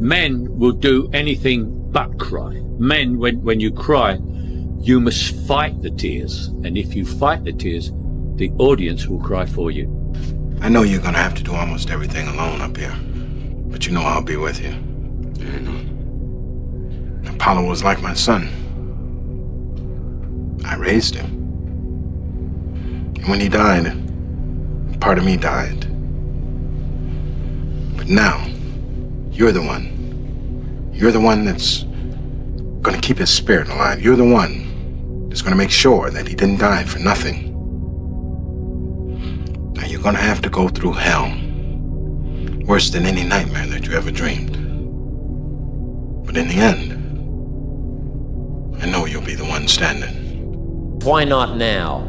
Men will do anything but cry. Men, when you cry, you must fight the tears. And if you fight the tears, the audience will cry for you. I know you're gonna have to do almost everything alone up here, but you know I'll be with you. I know. Apollo was like my son. I raised him. And when he died, part of me died. But now, you're the one. You're the one that's gonna keep his spirit alive. You're the one that's gonna make sure that he didn't die for nothing. Now you're gonna have to go through hell, worse than any nightmare that you ever dreamed. But in the end, I know you'll be the one standing. Why not now?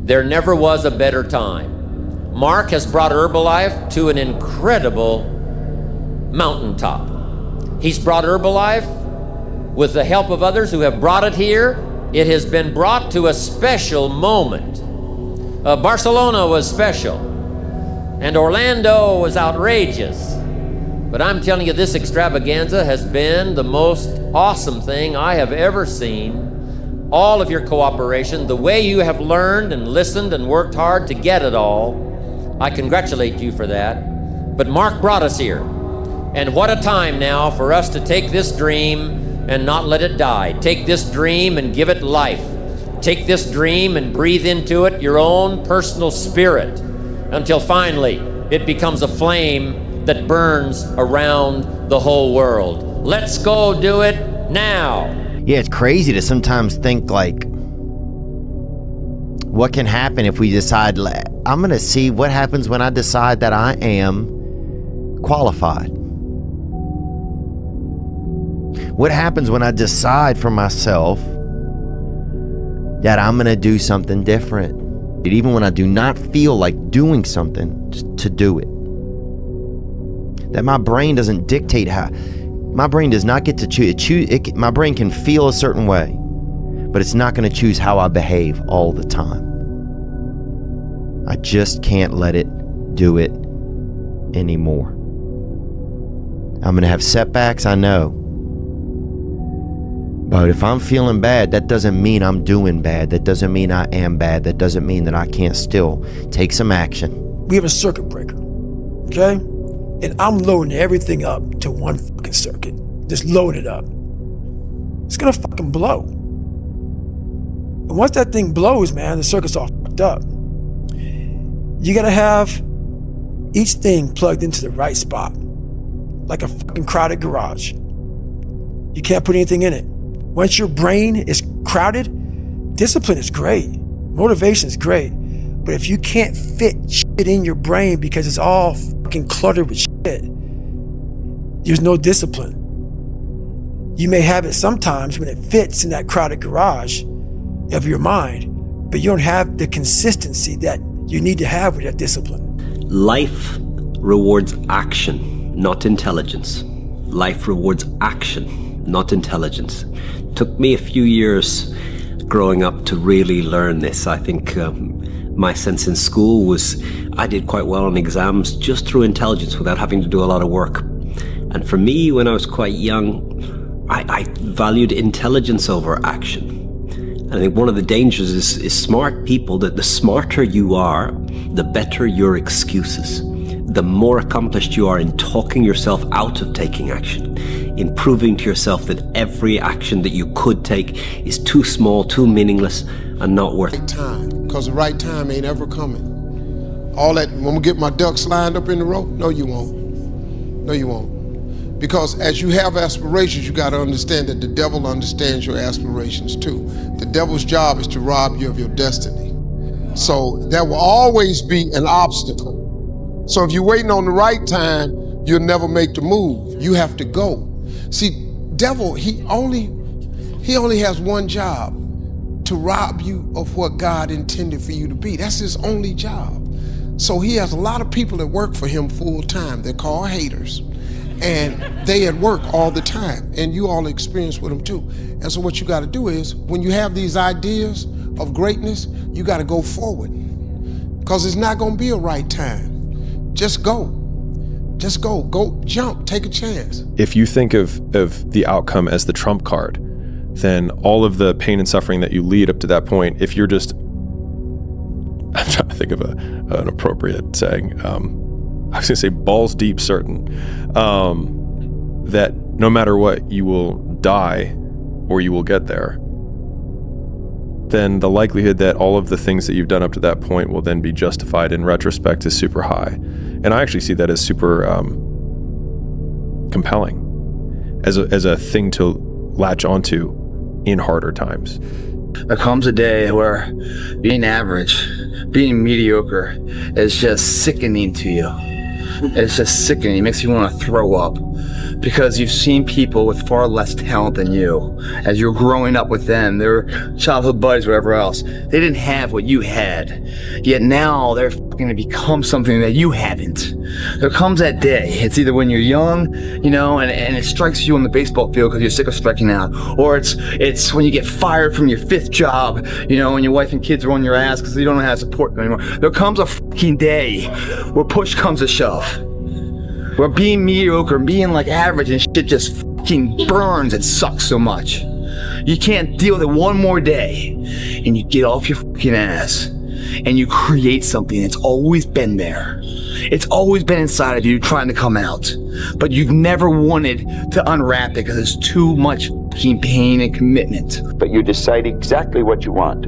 There never was a better time. Mark has brought Herbalife to an incredible mountaintop. He's brought Herbalife with the help of others who have brought it here. It has been brought to a special moment. Barcelona was special, and Orlando was outrageous. But I'm telling you, this extravaganza has been the most awesome thing I have ever seen. All of your cooperation, the way you have learned and listened and worked hard to get it all, I congratulate you for that. But Mark brought us here. And what a time now for us to take this dream and not let it die. Take this dream and give it life. Take this dream and breathe into it your own personal spirit until finally it becomes a flame that burns around the whole world. Let's go do it now. Yeah, it's crazy to sometimes think like, what can happen if we decide, I'm gonna see what happens when I decide that I am qualified. What happens when I decide for myself that I'm gonna do something different? Even when I do not feel like doing something, just to do it. That my brain doesn't dictate how. My brain does not get to choose. My brain can feel a certain way, but it's not gonna choose how I behave all the time. I just can't let it do it anymore. I'm gonna have setbacks, I know. But if I'm feeling bad, that doesn't mean I'm doing bad. That doesn't mean I am bad. That doesn't mean that I can't still take some action. We have a circuit breaker, okay? And I'm loading everything up to one fucking circuit. Just load it up. It's gonna fucking blow. And once that thing blows, man, the circuit's all fucked up. You gotta have each thing plugged into the right spot, like a fucking crowded garage. You can't put anything in it. Once your brain is crowded, discipline is great, motivation is great, but if you can't fit shit in your brain because it's all fucking cluttered with shit, there's no discipline. You may have it sometimes when it fits in that crowded garage of your mind, but you don't have the consistency that you need to have with that discipline. Life rewards action, not intelligence. Life rewards action, not intelligence. Took me a few years growing up to really learn this. I think my sense in school was I did quite well on exams just through intelligence without having to do a lot of work. And for me, when I was quite young, I valued intelligence over action. And I think one of the dangers is smart people, that the smarter you are, the better your excuses. The more accomplished you are in talking yourself out of taking action, in proving to yourself that every action that you could take is too small, too meaningless, and not worth it. Right time, because the right time ain't ever coming. All that, when we get my ducks lined up in the row, no you won't. No you won't. Because as you have aspirations, you got to understand that the devil understands your aspirations too. The devil's job is to rob you of your destiny. So there will always be an obstacle. So if you're waiting on the right time, you'll never make the move. You have to go. See, devil, he only has one job, to rob you of what God intended for you to be. That's his only job. So he has a lot of people that work for him full time. They're called haters. And they at work all the time. And you all experience with them too. And so what you got to do is, when you have these ideas of greatness, you got to go forward. Because it's not going to be a right time. Just go. Just go jump, take a chance. If you think of the outcome as the trump card, then all of the pain and suffering that you lead up to that point, if you're just, I'm trying to think of an appropriate saying, I was gonna say balls deep certain, that no matter what, you will die or you will get there, then the likelihood that all of the things that you've done up to that point will then be justified in retrospect is super high. And I actually see that as super compelling, as a thing to latch onto in harder times. There comes a day where being average, being mediocre is just sickening to you. It's just sickening. It makes you want to throw up because you've seen people with far less talent than you. As you're growing up with them, their childhood buddies, whatever else, they didn't have what you had. Yet now they're going to become something that you haven't. There comes that day. It's either when you're young, and it strikes you on the baseball field because you're sick of striking out, or it's when you get fired from your 5th job, and your wife and kids are on your ass because you don't know how to support them anymore. There comes a fucking day where push comes to shove, where being mediocre, being like average and shit just fucking burns. It sucks so much. You can't deal with it one more day, and you get off your fucking ass and you create something that's always been there. It's always been inside of you trying to come out, but you've never wanted to unwrap it because it's too much fucking pain and commitment. But you decide exactly what you want,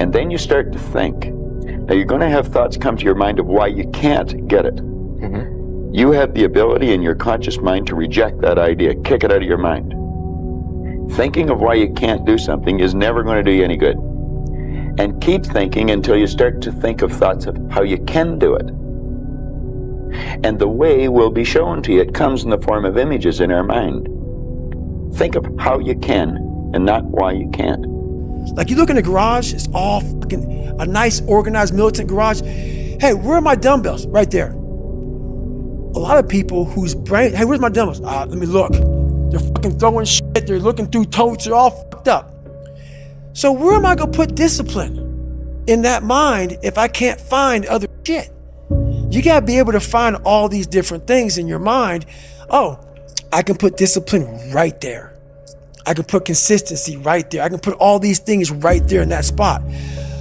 and then you start to think. Now you're going to have thoughts come to your mind of why you can't get it. Mm-hmm. You have the ability in your conscious mind to reject that idea, kick it out of your mind. Thinking of why you can't do something is never going to do you any good. And keep thinking until you start to think of thoughts of how you can do it. And the way will be shown to you. It comes in the form of images in our mind. Think of how you can and not why you can't. Like you look in the garage, it's all fucking a nice organized militant garage. Hey, where are my dumbbells? Right there. A lot of people whose brain, hey, where's my dumbbells? Let me look. They're fucking throwing shit. They're looking through totes. They're all fucked up. So where am I gonna put discipline in that mind if I can't find other shit? You gotta be able to find all these different things in your mind. Oh, I can put discipline right there. I can put consistency right there. I can put all these things right there in that spot.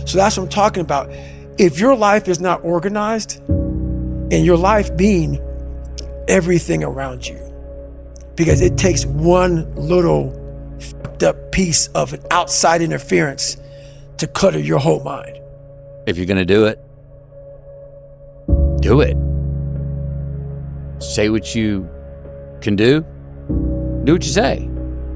So that's what I'm talking about. If your life is not organized, and your life being everything around you, because it takes one little fucked up piece of an outside interference to clutter your whole mind. If you're gonna do it, do it. Say what you can do what you say.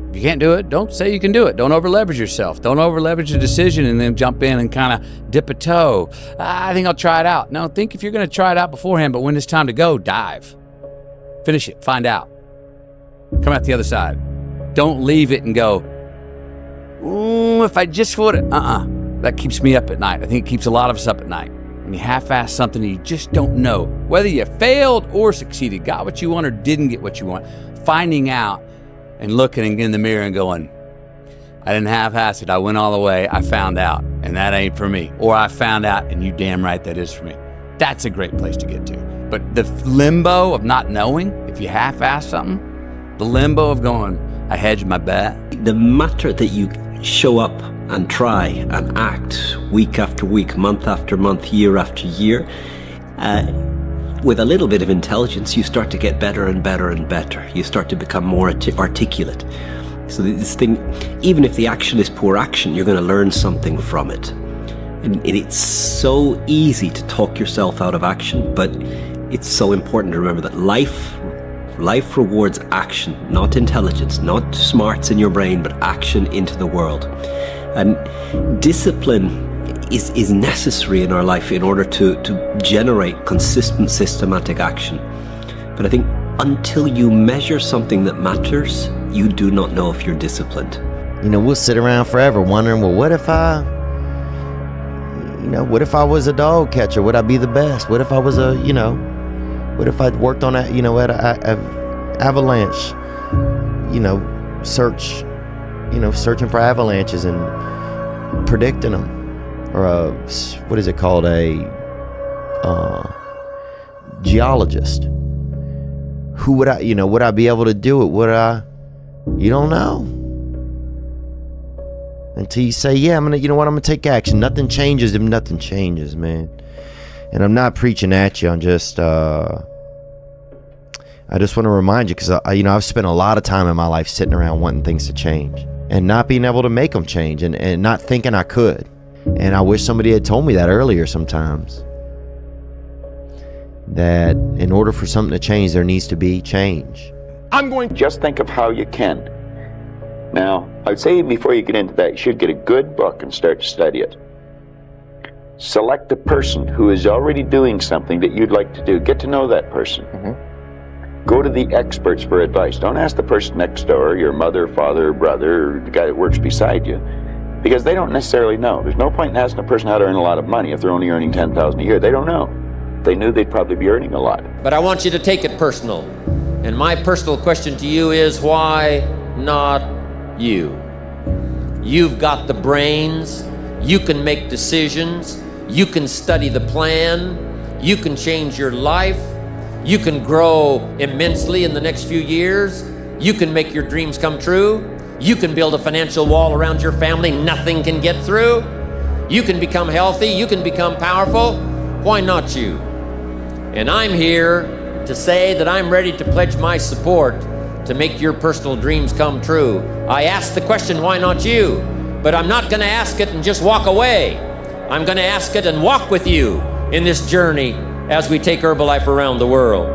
If you can't do it, don't say you can do it. Don't over leverage yourself. Don't over leverage a decision and then jump in and kind of dip a toe. I think I'll try it out. No, think if you're gonna try it out beforehand, but when it's time to go, dive. Finish it, find out. Come out the other side. Don't leave it and go, ooh, if I just would, that keeps me up at night. I think it keeps a lot of us up at night. When you half-ass something and you just don't know whether you failed or succeeded, got what you want or didn't get what you want, finding out and looking in the mirror and going, I didn't half-ass it, I went all the way, I found out, and that ain't for me. Or I found out, and you damn right that is for me. That's a great place to get to. But the limbo of not knowing, if you half-ass something, the limbo of going, I hedged my bet. The matter that you show up and try and act week after week, month after month, year after year, with a little bit of intelligence, you start to get better and better and better. You start to become more articulate. So this thing, even if the action is poor action, you're going to learn something from it. And it's so easy to talk yourself out of action, but it's so important to remember that life rewards action, not intelligence, not smarts in your brain, but action into the world. And discipline is necessary in our life in order to generate consistent, systematic action. But I think until you measure something that matters, you do not know if you're disciplined. We'll sit around forever wondering, well, what if I was a dog catcher? Would I be the best? What if I was what if I'd worked on at avalanche, searching for avalanches and predicting them, or what is it called, a geologist. who would would I be able to do it? You don't know. Until you say, yeah, I'm gonna take action. Nothing changes if nothing changes, man. And I'm not preaching at you. I'm just, I just want to remind you, because I've spent a lot of time in my life sitting around wanting things to change and not being able to make them change, and not thinking I could. And I wish somebody had told me that earlier sometimes. That in order for something to change, there needs to be change. Just think of how you can. Now, I'd say before you get into that, you should get a good book and start to study it. Select a person who is already doing something that you'd like to do. Get to know that person. Go to the experts for advice. Don't ask the person next door, your mother, father, brother, or the guy that works beside you, because they don't necessarily know. There's no point in asking a person how to earn a lot of money if they're only earning $10,000 a year. They don't know. If they knew, they'd probably be earning a lot. But I want you to take it personal. And my personal question to you is, why not you? You've got the brains. You can make decisions. You can study the plan. You can change your life. You can grow immensely in the next few years. You can make your dreams come true. You can build a financial wall around your family nothing can get through. You can become healthy. You can become powerful. Why not you? And I'm here to say that I'm ready to pledge my support to make your personal dreams come true. I asked the question, why not you? But I'm not going to ask it and just walk away. I'm going to ask it and walk with you in this journey as we take Herbalife around the world.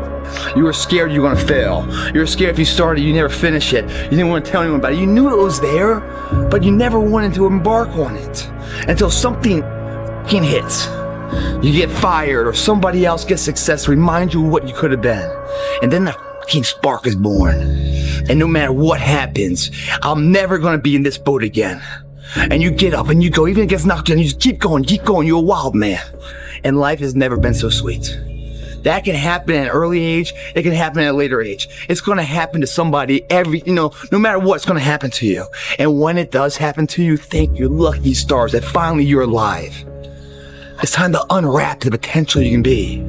You were scared you were gonna fail. You were scared if you started, you never finish it. You didn't want to tell anyone about it. You knew it was there, but you never wanted to embark on it until something fucking hits. You get fired or somebody else gets success to remind you of what you could have been. And then the fucking spark is born. And no matter what happens, I'm never gonna be in this boat again. And you get up and you go, even if it gets knocked down, you just keep going, you're a wild man. And life has never been so sweet. That can happen at an early age, it can happen at a later age. It's gonna happen to somebody no matter what, it's gonna happen to you. And when it does happen to you, thank your lucky stars that finally you're alive. It's time to unwrap the potential you can be.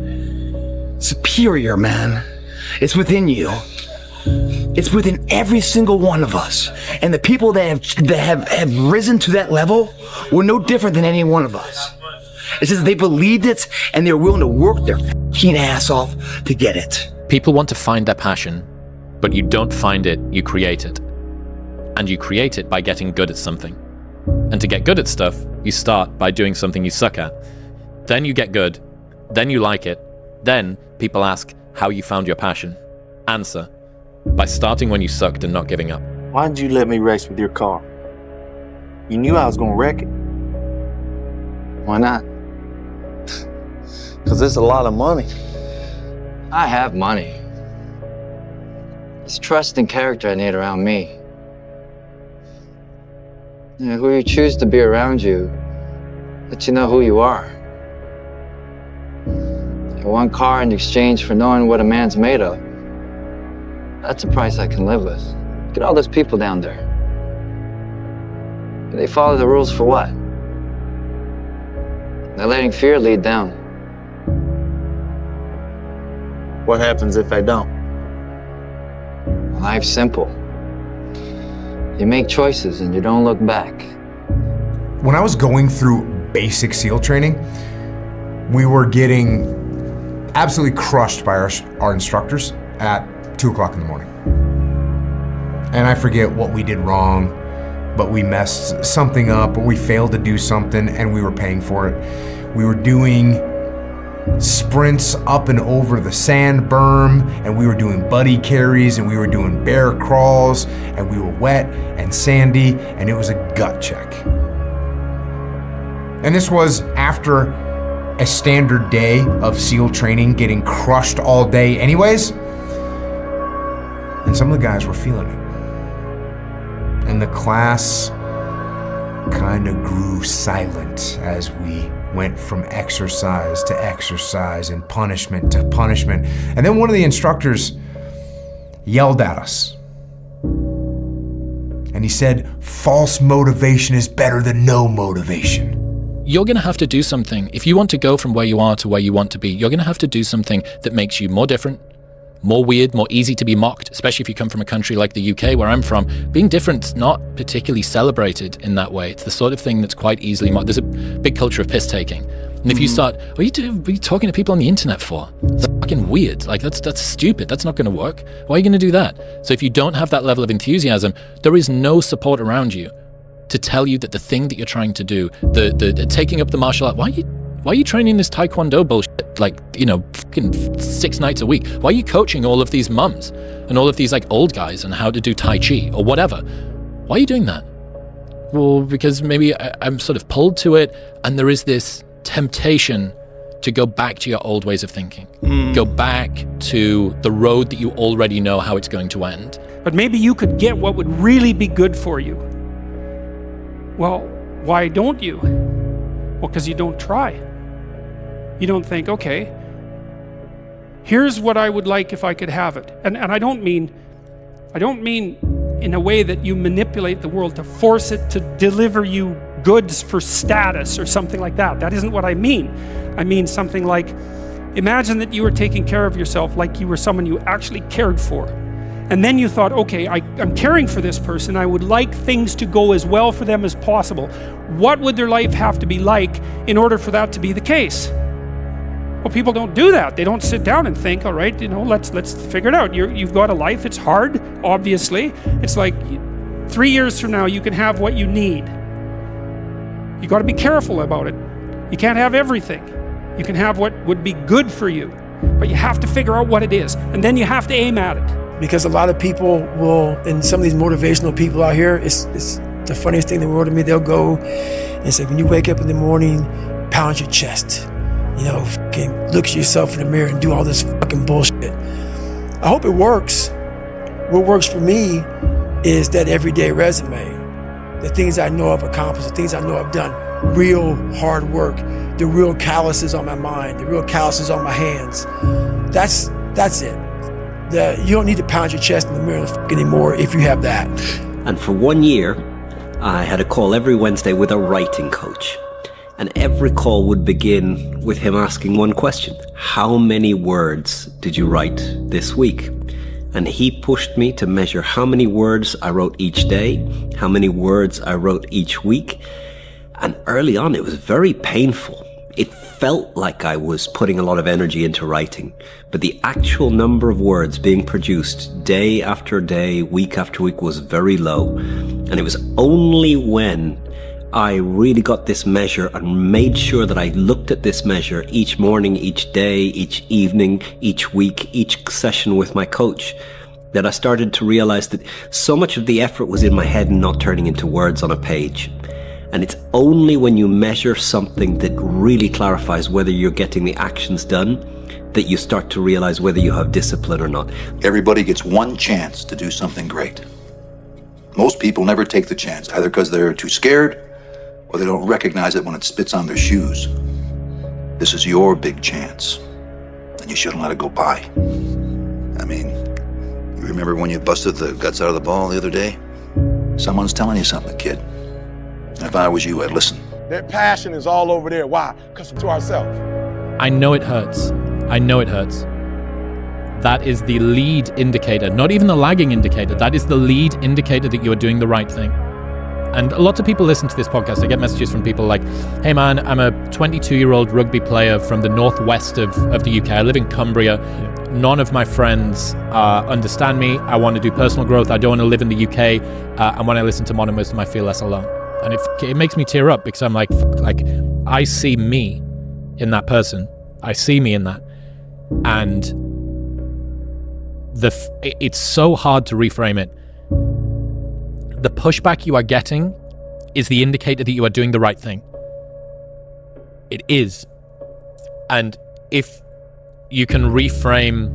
Superior, man. It's within you. It's within every single one of us. And the people that have risen to that level were no different than any one of us. It's just they believed it and they're willing to work their fucking ass off to get it. People want to find their passion, but you don't find it, you create it. And you create it by getting good at something. And to get good at stuff, you start by doing something you suck at. Then you get good, then you like it. Then people ask how you found your passion. Answer, by starting when you sucked and not giving up. Why did you let me race with your car? You knew I was gonna wreck it. Why not? Because it's a lot of money. I have money. It's trust and character I need around me. Who you choose to be around you lets you know who you are. One car in exchange for knowing what a man's made of. That's a price I can live with. Look at all those people down there. They follow the rules for what? They're letting fear lead them. What happens if I don't? Life's simple. You make choices and you don't look back. When I was going through basic SEAL training, we were getting absolutely crushed by our instructors at 2 o'clock in the morning. And I forget what we did wrong, but we messed something up, or we failed to do something and we were paying for it. We were doing sprints up and over the sand berm, and we were doing buddy carries, and we were doing bear crawls, and we were wet and sandy, and it was a gut check. And this was after a standard day of SEAL training, getting crushed all day anyways. And some of the guys were feeling it. And the class kind of grew silent as we went from exercise to exercise and punishment to punishment. And then one of the instructors yelled at us. And he said, false motivation is better than no motivation. You're going to have to do something. If you want to go from where you are to where you want to be, you're going to have to do something that makes you more different, more weird, more easy to be mocked, especially if you come from a country like the UK, where I'm from. Being different's not particularly celebrated in that way. It's the sort of thing that's quite easily mocked. There's a big culture of piss-taking. And if you start, what are you talking to people on the internet for? It's fucking weird. Like, that's stupid. That's not going to work. Why are you going to do that? So if you don't have that level of enthusiasm, there is no support around you to tell you that the thing that you're trying to do, the taking up the martial art, why are you training this taekwondo bullshit, like, you know, fucking 6 nights a week? Why are you coaching all of these mums and all of these like old guys on how to do Tai Chi or whatever? Why are you doing that? Well, because maybe I'm sort of pulled to it, and there is this temptation to go back to your old ways of thinking. Go back to the road that you already know how it's going to end. But maybe you could get what would really be good for you. Well, why don't you? Well, because you don't try. You don't think, okay, here's what I would like if I could have it. And I don't mean in a way that you manipulate the world to force it to deliver you goods for status or something like that. That isn't what I mean. I mean something like, imagine that you were taking care of yourself like you were someone you actually cared for. And then you thought, okay, I'm caring for this person. I would like things to go as well for them as possible. What would their life have to be like in order for that to be the case? Well, people don't do that. They don't sit down and think, all right, you know, let's figure it out. You've got a life. It's hard, obviously. It's like 3 years from now, you can have what you need. You got to be careful about it. You can't have everything. You can have what would be good for you, but you have to figure out what it is, and then you have to aim at it. Because a lot of people will, and some of these motivational people out here, it's the funniest thing in the world to me. They'll go and say, when you wake up in the morning, pound your chest. You know, fucking look at yourself in the mirror and do all this fucking bullshit. I hope it works. What works for me is that everyday resume. The things I know I've accomplished, the things I know I've done, real hard work, the real calluses on my mind, the real calluses on my hands. That's it. You don't need to pound your chest in the mirror anymore if you have that. And for 1 year, I had a call every Wednesday with a writing coach. And every call would begin with him asking one question. How many words did you write this week? And he pushed me to measure how many words I wrote each day, how many words I wrote each week. And early on, it was very painful. It felt like I was putting a lot of energy into writing, but the actual number of words being produced day after day, week after week was very low. And it was only when I really got this measure and made sure that I looked at this measure each morning, each day, each evening, each week, each session with my coach, that I started to realize that so much of the effort was in my head and not turning into words on a page. And it's only when you measure something that really clarifies whether you're getting the actions done that you start to realize whether you have discipline or not. Everybody gets one chance to do something great. Most people never take the chance, either because they're too scared or they don't recognize it when it spits on their shoes. This is your big chance, and you shouldn't let it go by. I mean, you remember when you busted the guts out of the ball the other day? Someone's telling you something, kid. And if I was you, I'd listen. That passion is all over there. Why? Because to ourselves. I know it hurts. I know it hurts. That is the lead indicator, not even the lagging indicator. That is the lead indicator that you are doing the right thing. And a lot of people listen to this podcast. I get messages from people like, hey man, I'm a 22-year-old rugby player from the northwest of the UK. I live in Cumbria. None of my friends understand me. I want to do personal growth. I don't want to live in the UK. And when I listen to Modern Wisdom, I feel less alone. And it makes me tear up because I'm like, I see me in that person. I see me in that. And it's so hard to reframe it. The pushback you are getting is the indicator that you are doing the right thing. It is. And if you can reframe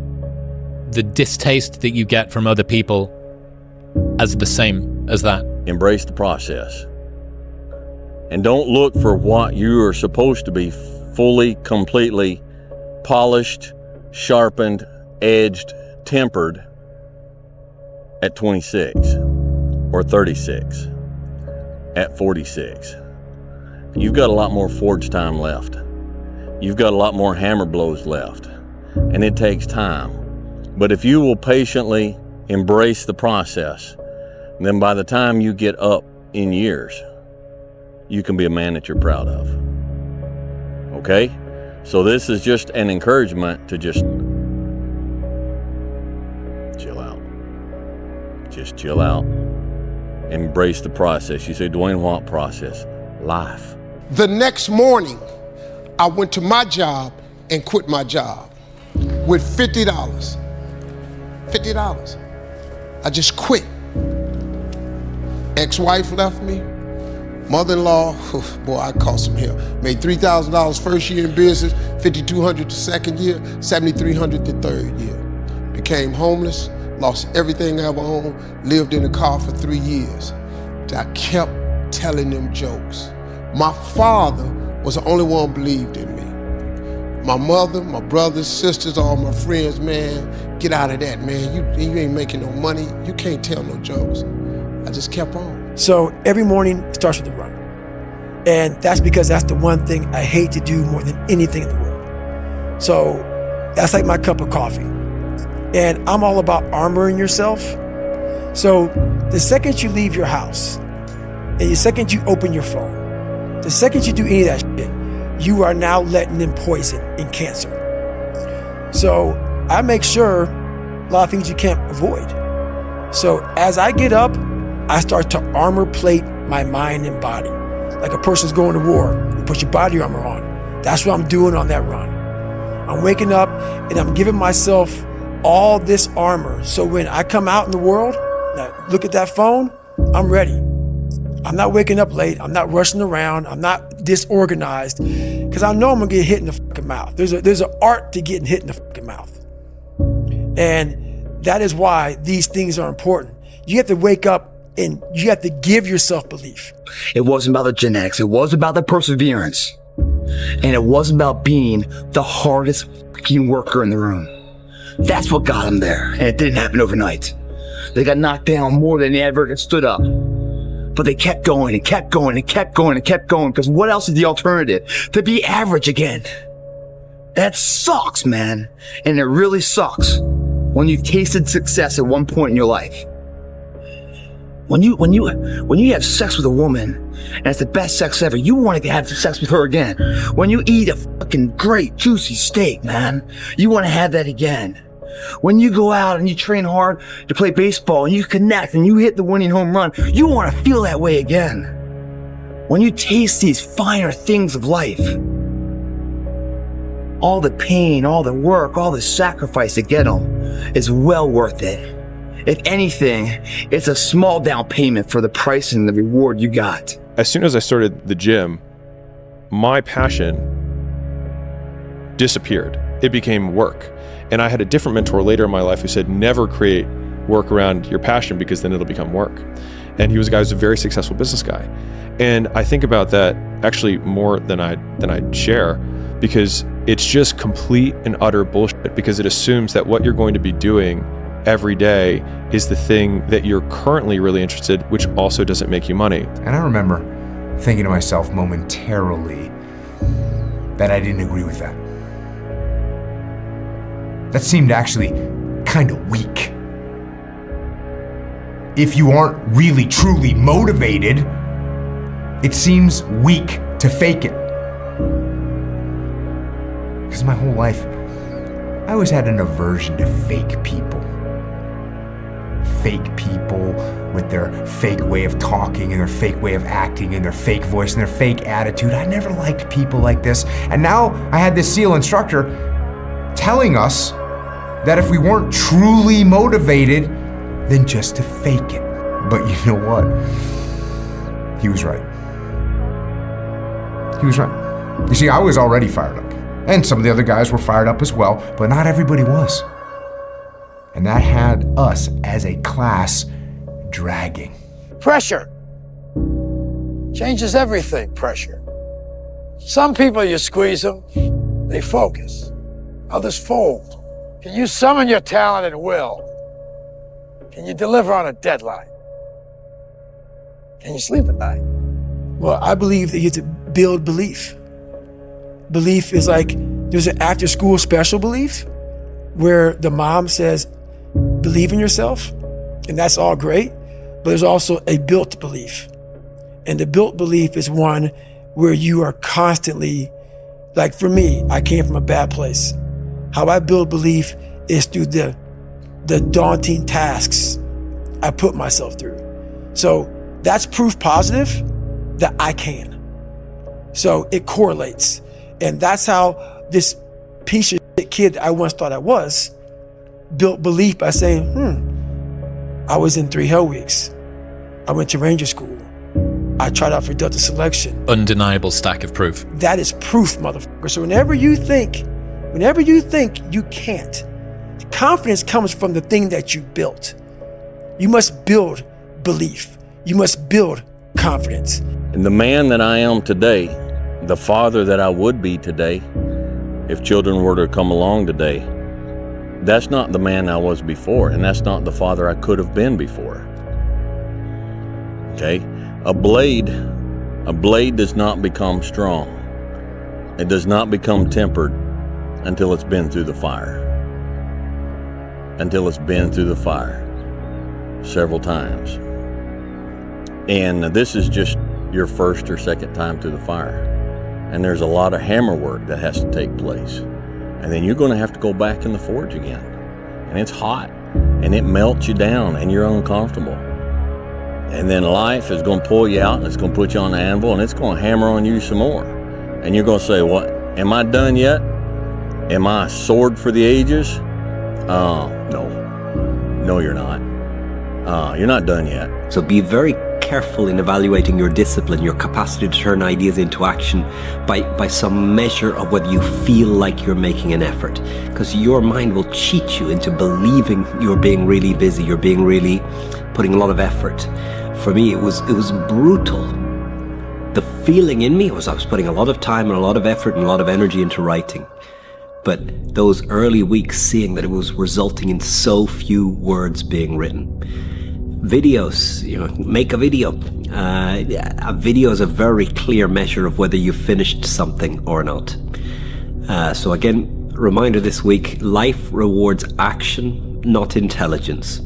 the distaste that you get from other people as the same as that. Embrace the process. And don't look for what you are supposed to be fully, completely polished, sharpened, edged, tempered at 26. Or 36, at 46. You've got a lot more forge time left. You've got a lot more hammer blows left. And it takes time. But if you will patiently embrace the process, then by the time you get up in years, you can be a man that you're proud of. Okay? So this is just an encouragement to just chill out. Just chill out. Embrace the process. You say, Dwayne, what process? Life. The next morning, I went to my job and quit my job with $50. $50. I just quit. Ex-wife left me. Mother-in-law, boy, I cost some hell. Made $3,000 first year in business, $5,200 the second year, $7,300 the third year. Became homeless, lost everything I ever owned, lived in a car for 3 years. I kept telling them jokes. My father was the only one who believed in me. My mother, my brothers, sisters, all my friends, man, get out of that, man. You ain't making no money. You can't tell no jokes. I just kept on. So every morning starts with a run. And that's because that's the one thing I hate to do more than anything in the world. So that's like my cup of coffee. And I'm all about armoring yourself. So the second you leave your house, and the second you open your phone, the second you do any of that shit, you are now letting in poison and cancer. So I make sure a lot of things you can't avoid. So as I get up, I start to armor plate my mind and body. Like a person's going to war, you put your body armor on. That's what I'm doing on that run. I'm waking up and I'm giving myself all this armor. So when I come out in the world, now look at that phone, I'm ready. I'm not waking up late. I'm not rushing around. I'm not disorganized because I know I'm gonna get hit in the fucking mouth. There's an art to getting hit in the fucking mouth. And that is why these things are important. You have to wake up and you have to give yourself belief. It wasn't about the genetics. It was about the perseverance. And it wasn't about being the hardest fucking worker in the room. That's what got them there. And it didn't happen overnight. They got knocked down more than they ever stood up. But they kept going and kept going and kept going and kept going because what else is the alternative? To be average again. That sucks, man. And it really sucks when you've tasted success at one point in your life. When you have sex with a woman and it's the best sex ever, you want to have sex with her again. When you eat a fucking great juicy steak, man, you want to have that again. When you go out and you train hard to play baseball and you connect and you hit the winning home run, you want to feel that way again. When you taste these finer things of life, all the pain, all the work, all the sacrifice to get them is well worth it. If anything, it's a small down payment for the price and the reward you got. As soon as I started the gym, my passion disappeared. It became work. And I had a different mentor later in my life who said, never create work around your passion because then it'll become work. And he was a guy who's a very successful business guy. And I think about that actually more than I'd share, because it's just complete and utter bullshit, because it assumes that what you're going to be doing every day is the thing that you're currently really interested, which also doesn't make you money. And I remember thinking to myself momentarily that I didn't agree with that. That seemed actually kind of weak. If you aren't really truly motivated, it seems weak to fake it. Because my whole life, I always had an aversion to fake people. Fake people with their fake way of talking and their fake way of acting and their fake voice and their fake attitude. I never liked people like this. And now I had this SEAL instructor telling us that if we weren't truly motivated, then just to fake it. But you know what? He was right. He was right. You see, I was already fired up. And some of the other guys were fired up as well, but not everybody was. And that had us as a class dragging. Pressure changes everything, pressure. Some people, you squeeze them, they focus. Others fold. Can you summon your talent and will? Can you deliver on a deadline? Can you sleep at night? Well, I believe that you have to build belief. Belief is like, there's an after school special belief, where the mom says, believe in yourself, and that's all great, but there's also a built belief. And the built belief is one where you are constantly, like for me, I came from a bad place. How I build belief is through the daunting tasks I put myself through. So that's proof positive that I can. So it correlates. And that's how this piece of shit kid I once thought I was built belief by saying, I was in 3 hell weeks. I went to Ranger School. I tried out for Delta Selection. Undeniable stack of proof. That is proof, motherfucker. So whenever you think you can't, the confidence comes from the thing that you built. You must build belief. You must build confidence. And the man that I am today, the father that I would be today, if children were to come along today, that's not the man I was before, and that's not the father I could have been before. Okay? A blade does not become strong. It does not become tempered until it's been through the fire. Until it's been through the fire several times. And this is just your first or second time through the fire. And there's a lot of hammer work that has to take place. And then you're going to have to go back in the forge again. And it's hot. And it melts you down and you're uncomfortable. And then life is going to pull you out and it's going to put you on the anvil and it's going to hammer on you some more. And you're going to say, what? Am I done yet? Am I a sword for the ages? No. No, you're not. You're not done yet. So be very careful in evaluating your discipline, your capacity to turn ideas into action by some measure of whether you feel like you're making an effort. Because your mind will cheat you into believing you're being really busy, you're being really putting a lot of effort. For me, it was brutal. The feeling in me was I was putting a lot of time and a lot of effort and a lot of energy into writing. But those early weeks, seeing that it was resulting in so few words being written. Videos, make a video. A video is a very clear measure of whether you've finished something or not. So again, reminder this week, life rewards action, not intelligence.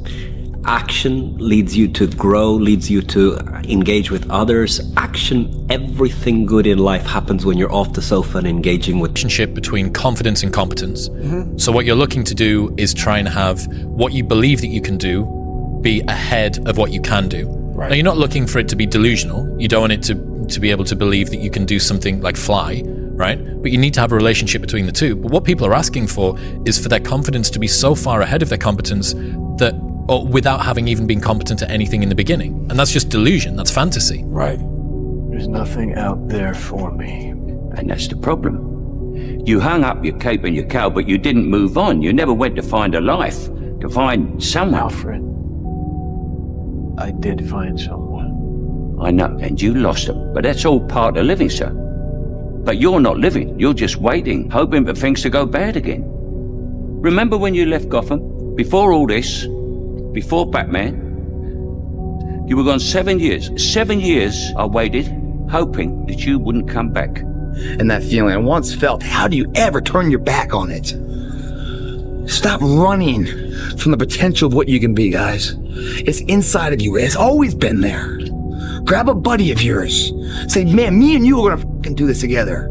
Action leads you to grow, leads you to engage with others. Action, everything good in life happens when you're off the sofa and engaging with... Relationship between confidence and competence. So what you're looking to do is try and have what you believe that you can do be ahead of what you can do. Right. Now, you're not looking for it to be delusional. You don't want it to be able to believe that you can do something like fly, right? But you need to have a relationship between the two. But what people are asking for is for their confidence to be so far ahead of their competence that, or without having even been competent at anything in the beginning. And that's just delusion. That's fantasy. Right. There's nothing out there for me. And that's the problem. You hung up your cape and your cowl, but you didn't move on. You never went to find a life, to find someone. Alfred, I did find someone. I know, and you lost them. But that's all part of living, sir. But you're not living. You're just waiting, hoping for things to go bad again. Remember when you left Gotham? Before all this, before Batman, you were gone 7 years. 7 years I waited, hoping that you wouldn't come back. And that feeling I once felt, how do you ever turn your back on it? Stop running from the potential of what you can be, guys. It's inside of you. It's always been there. Grab a buddy of yours. Say, man, me and you are gonna fucking do this together.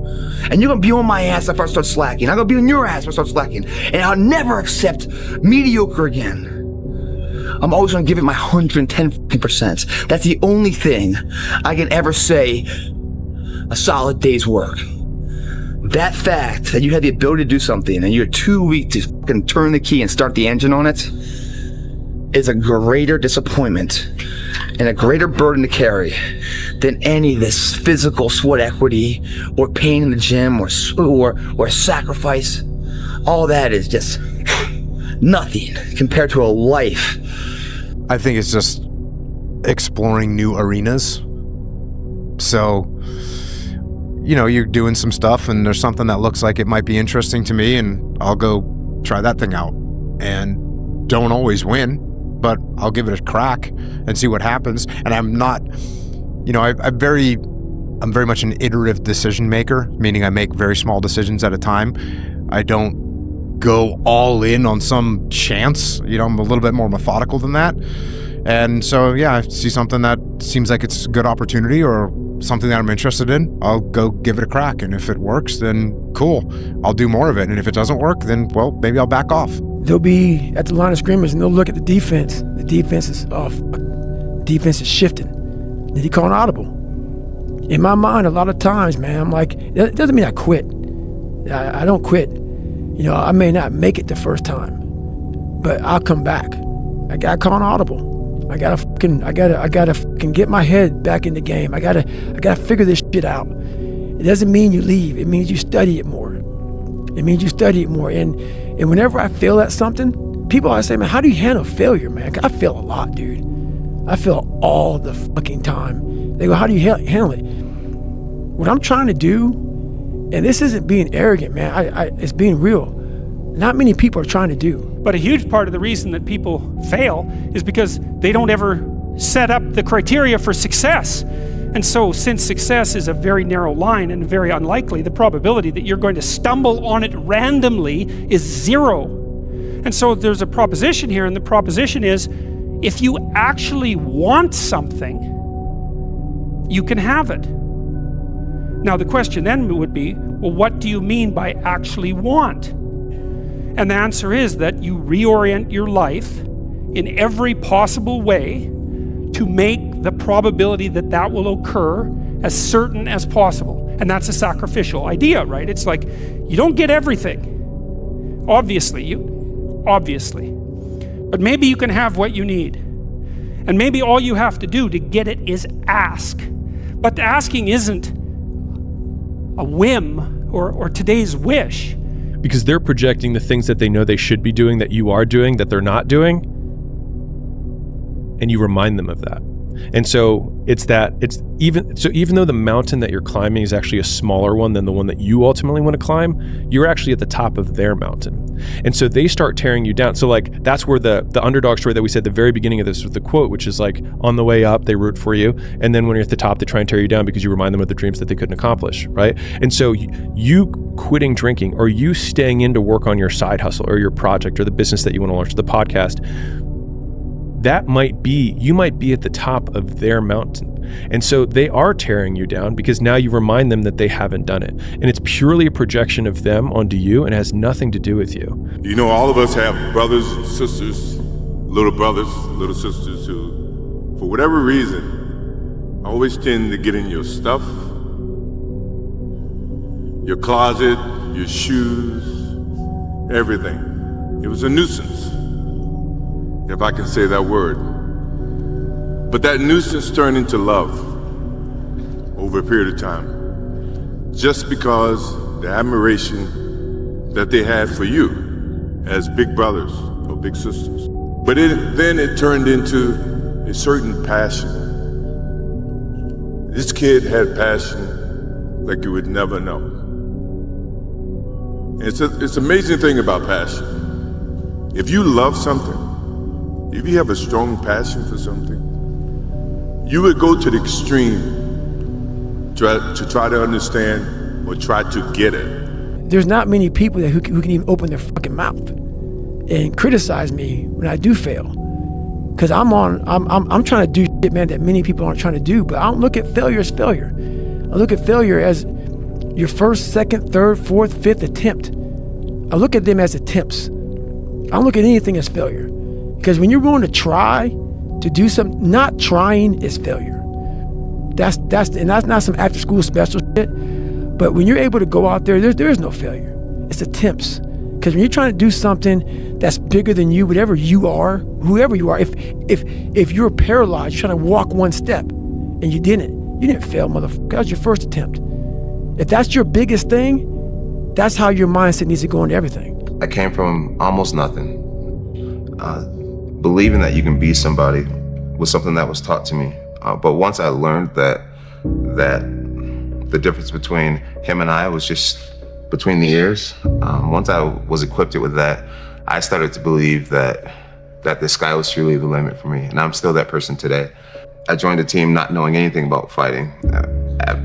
And you're gonna be on my ass if I start slacking. I'm gonna be on your ass if I start slacking. And I'll never accept mediocre again. I'm always gonna give it my 110%. That's the only thing I can ever say a solid day's work. That fact that you had the ability to do something and you're too weak to fucking turn the key and start the engine on it is a greater disappointment and a greater burden to carry than any of this physical sweat equity or pain in the gym or sacrifice. All that is just nothing compared to a life. I think it's just exploring new arenas. So, you're doing some stuff and there's something that looks like it might be interesting to me and I'll go try that thing out. And don't always win, but I'll give it a crack and see what happens. And I'm not, I'm very much an iterative decision maker, meaning I make very small decisions at a time. I don't go all in on some chance. You know, I'm a little bit more methodical than that. And so, yeah, I see something that seems like it's a good opportunity or something that I'm interested in, I'll go give it a crack. And if it works, then cool, I'll do more of it. And if it doesn't work, then, well, maybe I'll back off. They'll be at the line of scrimmage and they'll look at the defense. The defense is, the defense is shifting. Did he call an audible? In my mind, a lot of times, man, I'm like, it doesn't mean I quit. I don't quit. You know, I may not make it the first time, but I'll come back. I gotta call an audible. I gotta fucking get my head back in the game. I gotta figure this shit out. It doesn't mean you leave. It means you study it more. And whenever I fail at something, people always say, man, how do you handle failure, man? I fail a lot, dude. I fail all the fucking time. They go, how do you handle it? What I'm trying to do, and this isn't being arrogant, man. It's being real. Not many people are trying to do. But a huge part of the reason that people fail is because they don't ever set up the criteria for success. And so since success is a very narrow line and very unlikely, the probability that you're going to stumble on it randomly is 0. And so there's a proposition here, and the proposition is, if you actually want something, you can have it. Now the question then would be, well, what do you mean by actually want? And the answer is that you reorient your life in every possible way to make the probability that that will occur as certain as possible. And that's a sacrificial idea, right? It's like, you don't get everything. Obviously. But maybe you can have what you need. And maybe all you have to do to get it is ask. But the asking isn't a whim or today's wish. Because they're projecting the things that they know they should be doing that you are doing that they're not doing, and you remind them of that. And so even though the mountain that you're climbing is actually a smaller one than the one that you ultimately want to climb, you're actually at the top of their mountain. And so they start tearing you down. So like, that's where the underdog story that we said at the very beginning of this with the quote, which is like, on the way up, they root for you. And then when you're at the top, they try and tear you down because you remind them of the dreams that they couldn't accomplish, right? And so you quitting drinking, or you staying in to work on your side hustle or your project or the business that you want to launch, the podcast, you might be at the top of their mountain. And so they are tearing you down because now you remind them that they haven't done it. And it's purely a projection of them onto you and has nothing to do with you. You know, all of us have brothers, sisters, little sisters who, for whatever reason, always tend to get in your stuff, your closet, your shoes, everything. It was a nuisance, if I can say that word. But that nuisance turned into love over a period of time, just because the admiration that they had for you as big brothers or big sisters. But then it turned into a certain passion. This kid had passion like you would never know. And it's an amazing thing about passion. If you love something, if you have a strong passion for something, you would go to the extreme to try to understand or try to get it. There's not many people who can even open their fucking mouth and criticize me when I do fail. Because I'm trying to do shit, man, that many people aren't trying to do. But I don't look at failure as failure. I look at failure as your first, second, third, fourth, fifth attempt. I look at them as attempts. I don't look at anything as failure. Because when you're willing to try to do something, not trying is failure. That's not some after school special shit. But when you're able to go out there is no failure. It's attempts. Because when you're trying to do something that's bigger than you, whatever you are, whoever you are, if you're paralyzed, you're trying to walk one step and you didn't fail, motherfucker. That was your first attempt. If that's your biggest thing, that's how your mindset needs to go into everything. I came from almost nothing. Believing that you can be somebody was something that was taught to me. But once I learned that the difference between him and I was just between the ears, once I was equipped with that, I started to believe that the sky was truly the limit for me. And I'm still that person today. I joined the team not knowing anything about fighting.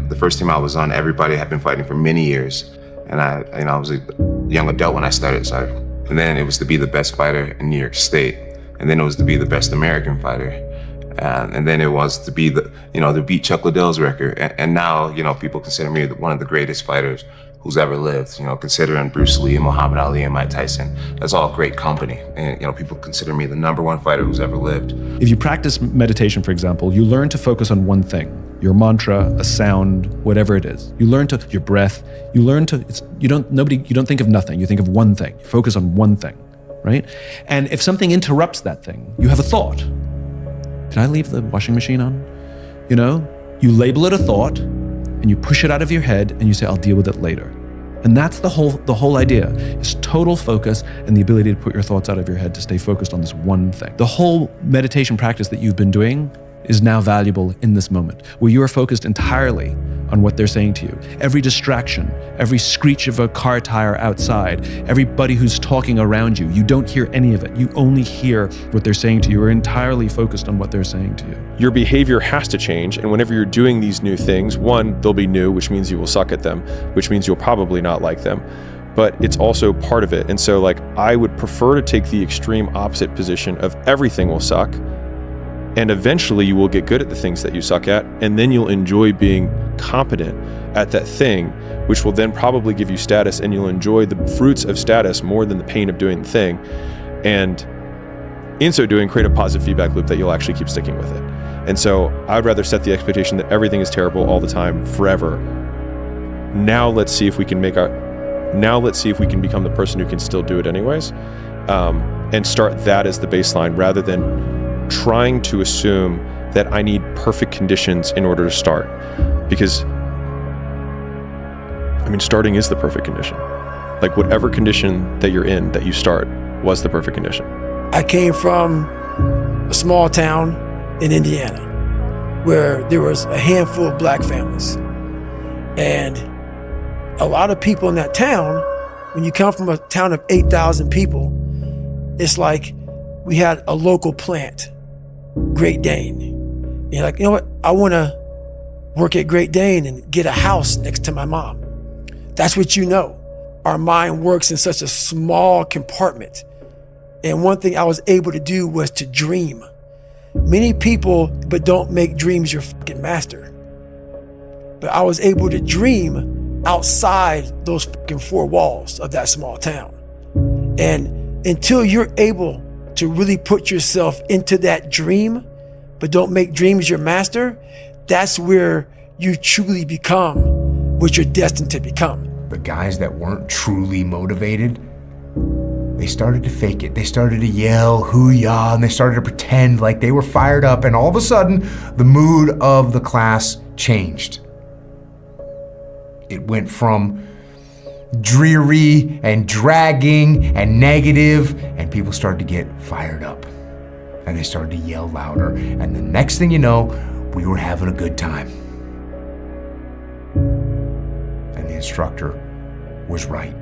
The first team I was on, everybody had been fighting for many years. And I was a young adult when I started, sorry. And then it was to be the best fighter in New York State. And then it was to be the best American fighter. And then it was to be to beat Chuck Liddell's record. And now, people consider me one of the greatest fighters who's ever lived, considering Bruce Lee and Muhammad Ali and Mike Tyson. That's all great company. And, people consider me the #1 fighter who's ever lived. If you practice meditation, for example, you learn to focus on one thing, your mantra, a sound, whatever it is. You learn to, your breath, you learn to, you don't think of nothing, you think of one thing. You focus on one thing, right? And if something interrupts that thing, you have a thought. Did I leave the washing machine on? You label it a thought, and you push it out of your head and you say, I'll deal with it later. And that's the whole idea, is total focus and the ability to put your thoughts out of your head to stay focused on this one thing. The whole meditation practice that you've been doing is now valuable in this moment, where you are focused entirely on what they're saying to you. Every distraction, every screech of a car tire outside, everybody who's talking around you, you don't hear any of it. You only hear what they're saying to you. You're entirely focused on what they're saying to you. Your behavior has to change, and whenever you're doing these new things, one, they'll be new, which means you will suck at them, which means you'll probably not like them, but it's also part of it. And so I would prefer to take the extreme opposite position of everything will suck, and eventually you will get good at the things that you suck at, and then you'll enjoy being competent at that thing, which will then probably give you status, and you'll enjoy the fruits of status more than the pain of doing the thing. And in so doing, create a positive feedback loop that you'll actually keep sticking with it. And so I'd rather set the expectation that everything is terrible all the time, forever. Now let's see if we can become the person who can still do it anyways, and start that as the baseline rather than trying to assume that I need perfect conditions in order to start. Because, starting is the perfect condition. Whatever condition that you're in, that you start, was the perfect condition. I came from a small town in Indiana where there was a handful of black families. And a lot of people in that town, when you come from a town of 8,000 people, it's like we had a local plant, Great Dane. And you're like, you know what? I want to work at Great Dane and get a house next to my mom. That's what you know. Our mind works in such a small compartment. And one thing I was able to do was to dream. Many people, but don't make dreams your fucking master. But I was able to dream outside those fucking four walls of that small town. And until you're able to really put yourself into that dream, but don't make dreams your master, that's where you truly become what you're destined to become. The guys that weren't truly motivated, they started to fake it. They started to yell, hoo-yah, and they started to pretend like they were fired up, and all of a sudden, the mood of the class changed. It went from dreary and dragging and negative, and people started to get fired up. And they started to yell louder, and the next thing you know, we were having a good time. And the instructor was right.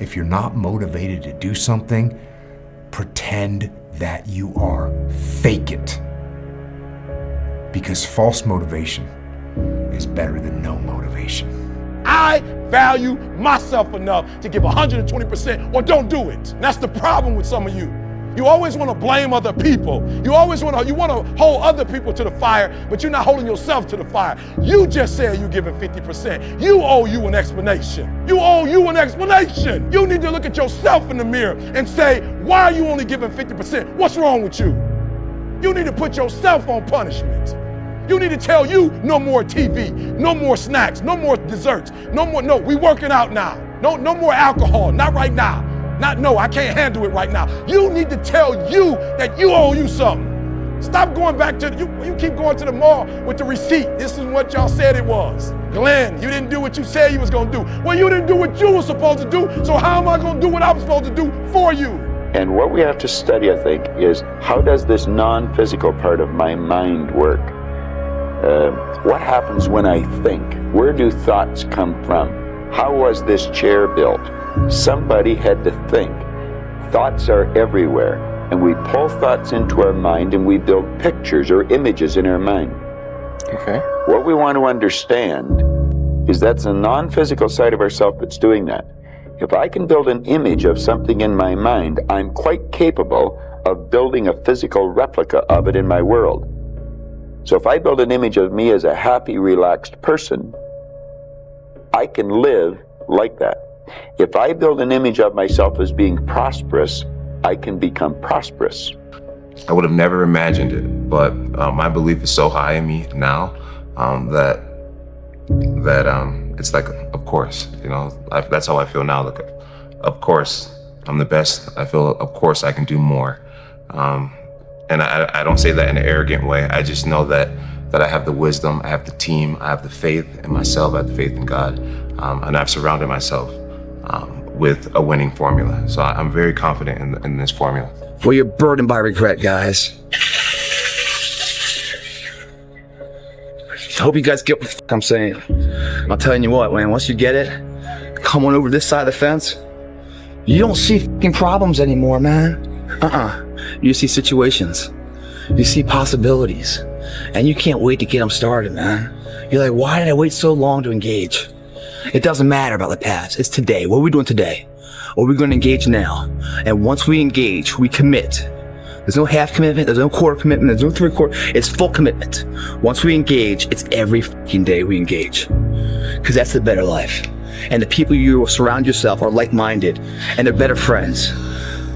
If you're not motivated to do something, pretend that you are. Fake it. Because false motivation is better than no motivation. I value myself enough to give 120% or don't do it. And that's the problem with some of you. You always want to blame other people. You want to hold other people to the fire, but you're not holding yourself to the fire. You just said you're giving 50%. You owe you an explanation. You owe you an explanation. You need to look at yourself in the mirror and say, why are you only giving 50%? What's wrong with you? You need to put yourself on punishment. You need to tell you no more TV, no more snacks, no more desserts, no, we working out now. No more alcohol, not right now. I can't handle it right now. You need to tell you that you owe you something. Stop going back to, you keep going to the mall with the receipt. This is what y'all said it was. Glenn, you didn't do what you said you was gonna do. Well, you didn't do what you were supposed to do, so how am I gonna do what I'm supposed to do for you? And what we have to study, I think, is how does this non-physical part of my mind work? What happens when I think? Where do thoughts come from? How was this chair built? Somebody had to think. Thoughts are everywhere, and we pull thoughts into our mind and we build pictures or images in our mind. Okay. What we want to understand is that's a non-physical side of ourself that's doing that. If I can build an image of something in my mind, I'm quite capable of building a physical replica of it in my world. So if I build an image of me as a happy, relaxed person, I can live like that. If I build an image of myself as being prosperous, I can become prosperous. I would have never imagined it, but my belief is so high in me now that it's like, of course, you know, that's how I feel now. Like, of course, I'm the best. I feel, of course, I can do more. And I don't say that in an arrogant way. I just know that I have the wisdom, I have the team, I have the faith in myself, I have the faith in God, and I've surrounded myself with a winning formula. So I'm very confident in this formula. Well, you're burdened by regret, guys. I hope you guys get what the fuck I'm saying. I'm telling you what, man, once you get it, come on over this side of the fence, you don't see fucking problems anymore, man. You see situations. You see possibilities. And you can't wait to get them started, man. You're like, why did I wait so long to engage? It doesn't matter about the past. It's today. What are we doing today? Or are we going to engage now? And once we engage, we commit. There's no half commitment, there's no quarter commitment, there's no three-quarter, it's full commitment. Once we engage, it's every fucking day we engage. Because that's the better life. And the people you surround yourself are like-minded, and they're better friends.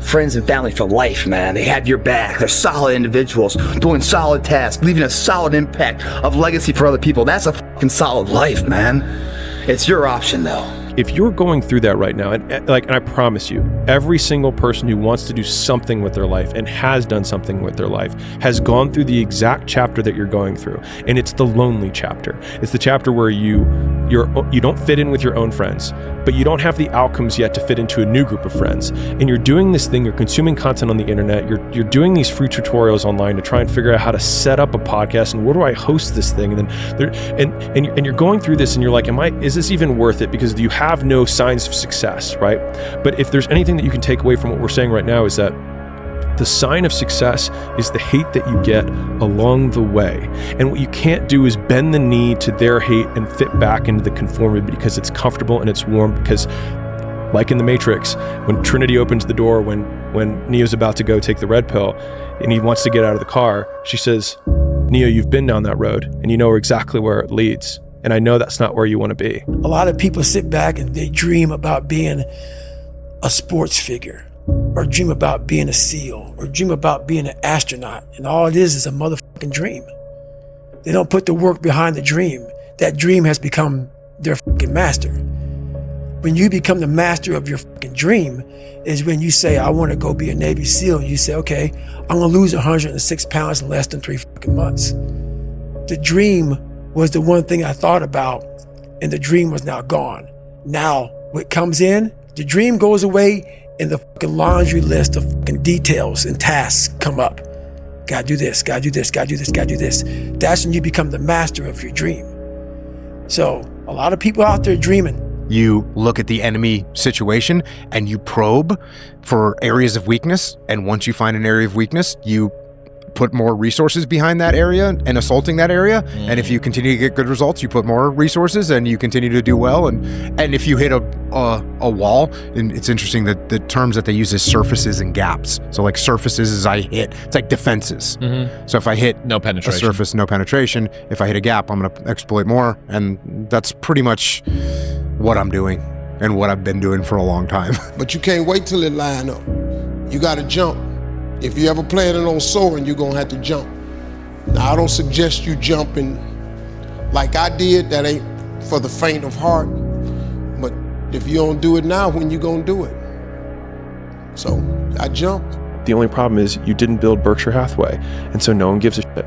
Friends and family for life, man. They have your back. They're solid individuals, doing solid tasks, leaving a solid impact of legacy for other people. That's a fucking solid life, man. It's your option, though. If you're going through that right now, and I promise you, every single person who wants to do something with their life and has done something with their life has gone through the exact chapter that you're going through. And it's the lonely chapter. It's the chapter where you don't fit in with your own friends, but you don't have the outcomes yet to fit into a new group of friends. And you're doing this thing, you're consuming content on the internet, you're doing these free tutorials online to try and figure out how to set up a podcast and where do I host this thing? And then you're going through this and you're like, is this even worth it? Because you have no signs of success, right? But if there's anything that you can take away from what we're saying right now, is that the sign of success is the hate that you get along the way. And what you can't do is bend the knee to their hate and fit back into the conformity because it's comfortable and it's warm. Because like in the Matrix, when Trinity opens the door, when Neo's about to go take the red pill and he wants to get out of the car, she says, Neo, you've been down that road and you know exactly where it leads. And I know that's not where you want to be. A lot of people sit back and they dream about being a sports figure, or dream about being a SEAL, or dream about being an astronaut. And all it is a motherfucking dream. They don't put the work behind the dream. That dream has become their fucking master. When you become the master of your fucking dream is when you say, I want to go be a Navy SEAL. And you say, okay, I'm going to lose 106 pounds in less than 3 fucking months. The dream was the one thing I thought about, and the dream was now gone. Now, what comes in, the dream goes away, and the fucking laundry list of fucking details and tasks come up. Gotta do this, gotta do this, gotta do this, gotta do this. That's when you become the master of your dream. So, a lot of people out there dreaming. You look at the enemy situation and you probe for areas of weakness, and once you find an area of weakness, you put more resources behind that area and assaulting that area. And if you continue to get good results, you put more resources and you continue to do well. And if you hit a wall, and it's interesting that the terms that they use is surfaces and gaps. So like surfaces is it's like defenses. So if I hit no penetration. A surface, no penetration. If I hit a gap, I'm going to exploit more. And that's pretty much what I'm doing and what I've been doing for a long time. But you can't wait till it line up. You got to jump. If you ever planning on soaring, you're gonna have to jump. Now, I don't suggest you jumping like I did. That ain't for the faint of heart. But if you don't do it now, when you gonna do it? So I jumped. The only problem is you didn't build Berkshire Hathaway, and so no one gives a shit.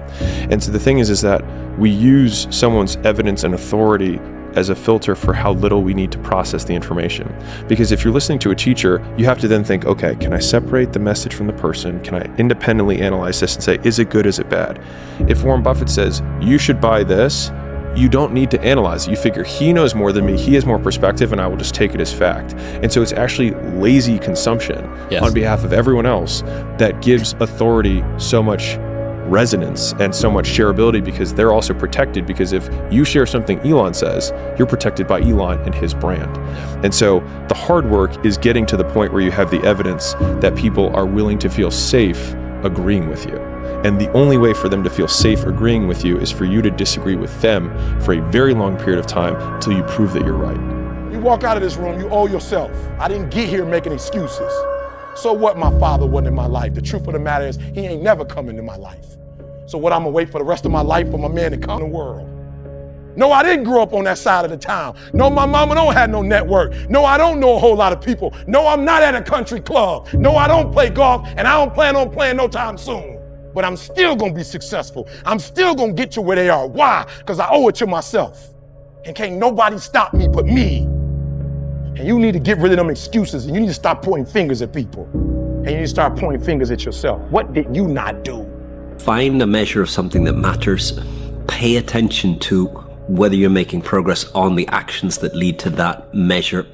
And so the thing is that we use someone's evidence and authority as a filter for how little we need to process the information. Because if you're listening to a teacher, you have to then think, okay, can I separate the message from the person? Can I independently analyze this and say, is it good, is it bad? If Warren Buffett says, you should buy this, you don't need to analyze it. You figure he knows more than me, he has more perspective, and I will just take it as fact. And so it's actually lazy consumption on behalf of everyone else that gives authority so much resonance and so much shareability because they're also protected, because if you share something Elon says, you're protected by Elon and his brand. And so the hard work is getting to the point where you have the evidence that people are willing to feel safe agreeing with you. And the only way for them to feel safe agreeing with you is for you to disagree with them for a very long period of time until you prove that you're right. You walk out of this room, you owe yourself. I didn't get here making excuses. So what, my father wasn't in my life? The truth of the matter is, he ain't never come into my life. So what, I'm gonna wait for the rest of my life for my man to come in the world? No, I didn't grow up on that side of the town. No, my mama don't have no network. No, I don't know a whole lot of people. No, I'm not at a country club. No, I don't play golf, and I don't plan on playing no time soon. But I'm still gonna be successful. I'm still gonna get you where they are. Why? Because I owe it to myself. And can't nobody stop me but me. And you need to get rid of them excuses, and you need to stop pointing fingers at people. And you need to start pointing fingers at yourself. What did you not do? Find a measure of something that matters. Pay attention to whether you're making progress on the actions that lead to that measure.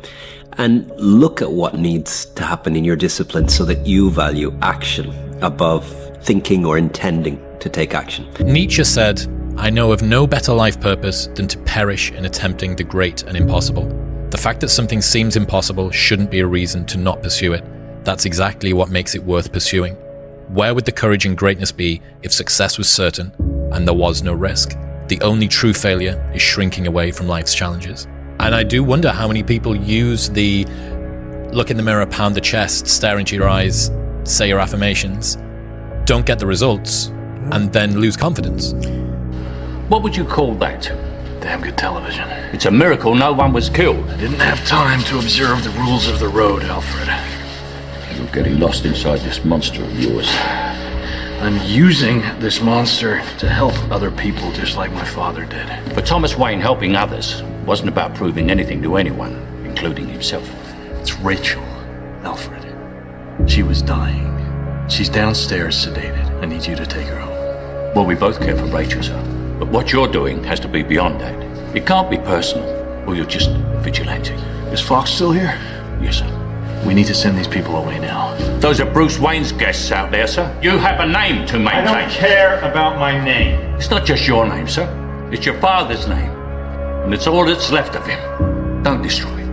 And look at what needs to happen in your discipline so that you value action above thinking or intending to take action. Nietzsche said, "I know of no better life purpose than to perish in attempting the great and impossible." The fact that something seems impossible shouldn't be a reason to not pursue it. That's exactly what makes it worth pursuing. Where would the courage and greatness be if success was certain and there was no risk? The only true failure is shrinking away from life's challenges. And I do wonder how many people use the look in the mirror, pound the chest, stare into your eyes, say your affirmations, don't get the results, and then lose confidence. What would you call that? Damn good television. It's a miracle no one was killed. I didn't have time to observe the rules of the road, Alfred. You're getting lost inside this monster of yours. I'm using this monster to help other people just like my father did. For Thomas Wayne, helping others wasn't about proving anything to anyone, including himself. It's Rachel, Alfred. She was dying. She's downstairs sedated. I need you to take her home. Well, we both care for Rachel, sir. But what you're doing has to be beyond that. It can't be personal, or you're just a vigilante. Is Fox still here? Yes, sir. We need to send these people away now. Those are Bruce Wayne's guests out there, sir. You have a name to maintain. I don't care about my name. It's not just your name, sir. It's your father's name. And it's all that's left of him. Don't destroy it.